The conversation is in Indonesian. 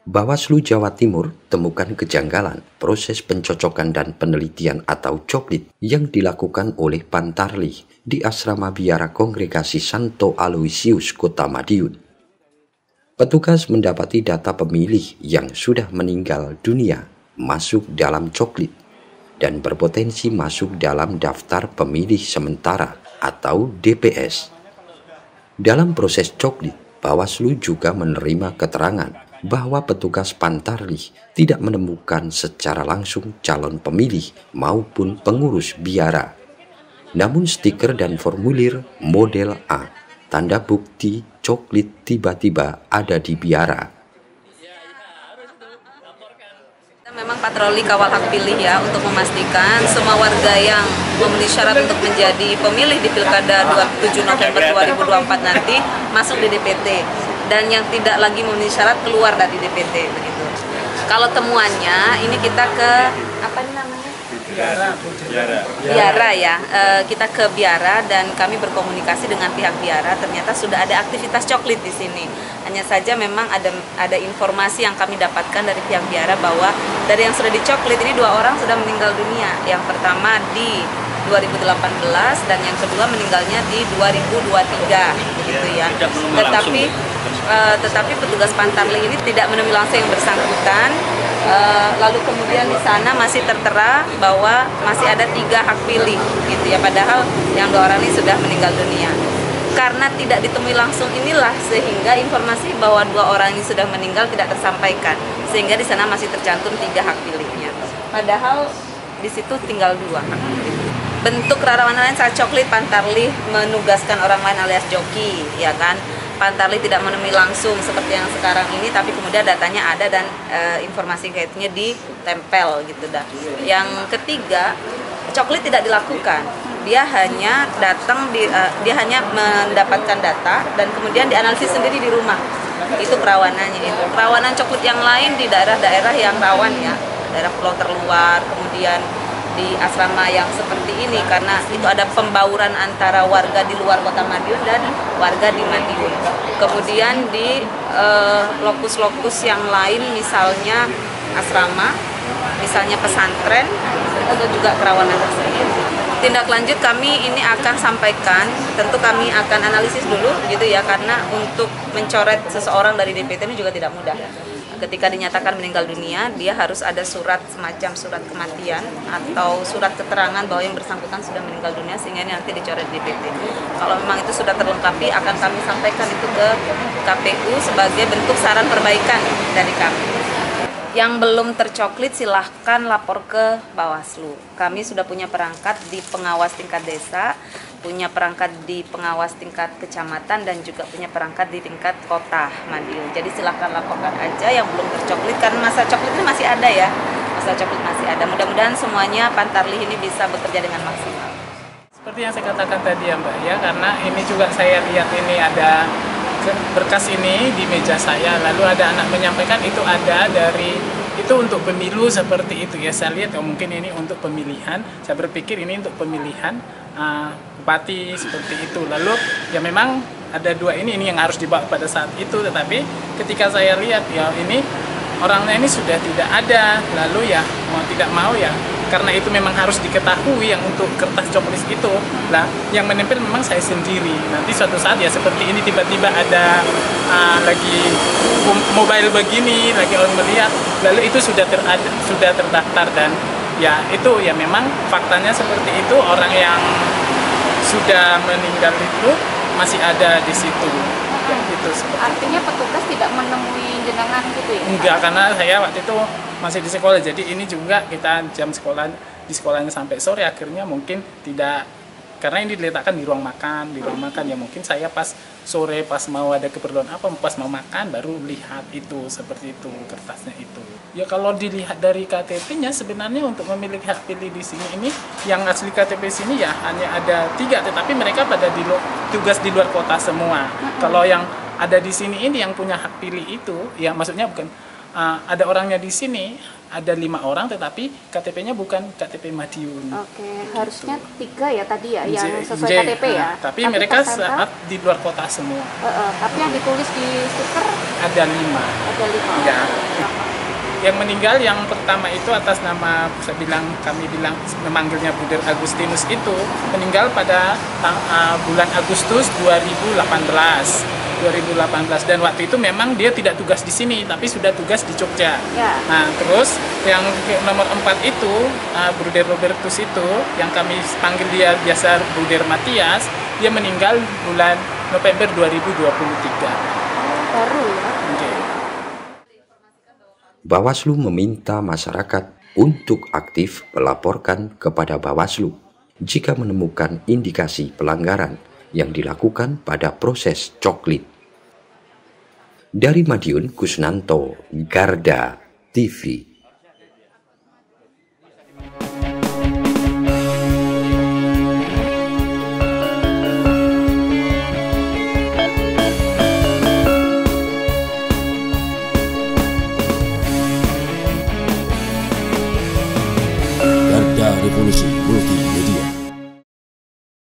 Bawaslu Jawa Timur temukan kejanggalan proses pencocokan dan penelitian atau coklit yang dilakukan oleh Pantarlih di Asrama Biara Kongregasi Santo Aloysius, Kota Madiun. Petugas mendapati data pemilih yang sudah meninggal dunia masuk dalam coklit dan berpotensi masuk dalam daftar pemilih sementara atau DPS. Dalam proses coklit, Bawaslu juga menerima keterangan bahwa petugas Pantarlih tidak menemukan secara langsung calon pemilih maupun pengurus biara. Namun stiker dan formulir model A, tanda bukti coklit tiba-tiba ada di biara. Memang patroli kawal hak pilih ya, untuk memastikan semua warga yang memenuhi syarat untuk menjadi pemilih di Pilkada 27 November 2024 nanti masuk di DPT, dan yang tidak lagi memenuhi syarat keluar dari DPT begitu. Kalau temuannya ini kita ke apa ini namanya? Biara ya. Kita ke Biara dan kami berkomunikasi dengan pihak Biara. Ternyata sudah ada aktivitas coklit di sini. Hanya saja memang ada informasi yang kami dapatkan dari pihak Biara bahwa dari yang sudah dicoklit ini 2 orang sudah meninggal dunia. Yang pertama di 2018 dan yang kedua meninggalnya di 2023 begitu ya. Tetapi petugas Pantarlih ini tidak menemui langsung yang bersangkutan. Lalu kemudian di sana masih tertera bahwa masih ada 3 hak pilih gitu ya, padahal yang 2 orang ini sudah meninggal dunia. Karena tidak ditemui langsung inilah sehingga informasi bahwa 2 orang ini sudah meninggal tidak tersampaikan, sehingga di sana masih tercantum 3 hak pilihnya. Padahal di situ tinggal 2 hak pilih. Bentuk kerawanan lain saat coklit, Pantarlih menugaskan orang lain alias joki, ya kan? Pantarlih tidak menemui langsung seperti yang sekarang ini, tapi kemudian datanya ada dan informasi kaitnya ditempel gitu dah. Yang ketiga, coklit tidak dilakukan. Dia hanya datang dia hanya mendapatkan data dan kemudian dianalisis sendiri di rumah. Itu kerawanannya itu. Kerawanan coklit yang lain di daerah-daerah yang rawan ya, daerah pulau terluar, kemudian di asrama yang seperti ini karena itu ada pembauran antara warga di luar kota Madiun dan warga di Madiun. Kemudian di lokus-lokus yang lain misalnya asrama, misalnya pesantren, itu juga kerawanan tersebut. Tindak lanjut kami ini akan sampaikan, tentu kami akan analisis dulu gitu ya, karena untuk mencoret seseorang dari DPT ini juga tidak mudah. Ketika dinyatakan meninggal dunia, dia harus ada surat semacam surat kematian atau surat keterangan bahwa yang bersangkutan sudah meninggal dunia sehingga ini nanti dicoret di DPT. Kalau memang itu sudah terlengkapi, akan kami sampaikan itu ke KPU sebagai bentuk saran perbaikan dari kami. Yang belum tercoklit silahkan lapor ke Bawaslu. Kami sudah punya perangkat di pengawas tingkat desa, punya perangkat di pengawas tingkat kecamatan, dan juga punya perangkat di tingkat kota Madiun. Jadi silahkan laporkan aja yang belum tercoklit, karena masa coklit ini masih ada ya. Masa coklit masih ada. Mudah-mudahan semuanya Pantarlih ini bisa bekerja dengan maksimal. Seperti yang saya katakan tadi ya Mbak ya, karena ini juga saya lihat ini ada berkas ini di meja saya, lalu ada anak menyampaikan itu ada dari itu untuk pemilu seperti itu ya. Saya lihat mungkin ini untuk pemilihan, saya berpikir ini untuk pemilihan bupati seperti itu. Lalu ya memang ada 2 ini yang harus dibawa pada saat itu, tetapi ketika saya lihat ya ini orangnya ini sudah tidak ada, lalu ya mau tidak mau ya karena itu memang harus diketahui yang untuk kertas coklit itu lah, yang menempel memang saya sendiri. Nanti suatu saat ya seperti ini tiba-tiba ada lagi mobile begini, lagi orang melihat, lalu itu sudah terdaftar dan ya itu ya memang faktanya seperti itu, orang yang sudah meninggal itu masih ada di situ. Ya, gitu, artinya petugas tidak menemui jenengan gitu ya? Enggak, karena saya waktu itu masih di sekolah, jadi ini juga kita jam sekolah di sekolahnya sampai sore, akhirnya mungkin tidak, karena ini diletakkan di ruang makan ya mungkin saya pas sore pas mau ada keperluan apa, pas mau makan baru lihat itu seperti itu kertasnya itu. Ya kalau dilihat dari KTP-nya sebenarnya untuk memiliki hak pilih di sini ini yang asli KTP sini ya hanya ada 3, tetapi mereka pada tugas di luar kota semua. Kalau yang ada di sini ini yang punya hak pilih itu ya maksudnya bukan ada orangnya di sini ada 5 orang tetapi KTP-nya bukan KTP Madiun. Oke, harusnya 3 ya tadi ya, yang J- sesuai J, KTP ya. Tapi mereka pas saat di luar kota semua. tapi yang ditulis di stiker Ada 5. ada 5 Ya. orang. Yang meninggal yang pertama itu atas nama kami bilang memanggilnya Bruder Agustinus itu meninggal pada bulan Agustus 2018 dan waktu itu memang dia tidak tugas di sini tapi sudah tugas di Jogja. Ya. Nah, terus yang nomor 4 itu Bruder Robertus itu yang kami panggil dia biasa Bruder Matias, dia meninggal bulan November 2023. Baru ya. Oke. Bawaslu meminta masyarakat untuk aktif melaporkan kepada Bawaslu jika menemukan indikasi pelanggaran yang dilakukan pada proses coklit. Dari Madiun, Kusnanto, Garda TV. Garda Revolusi Multi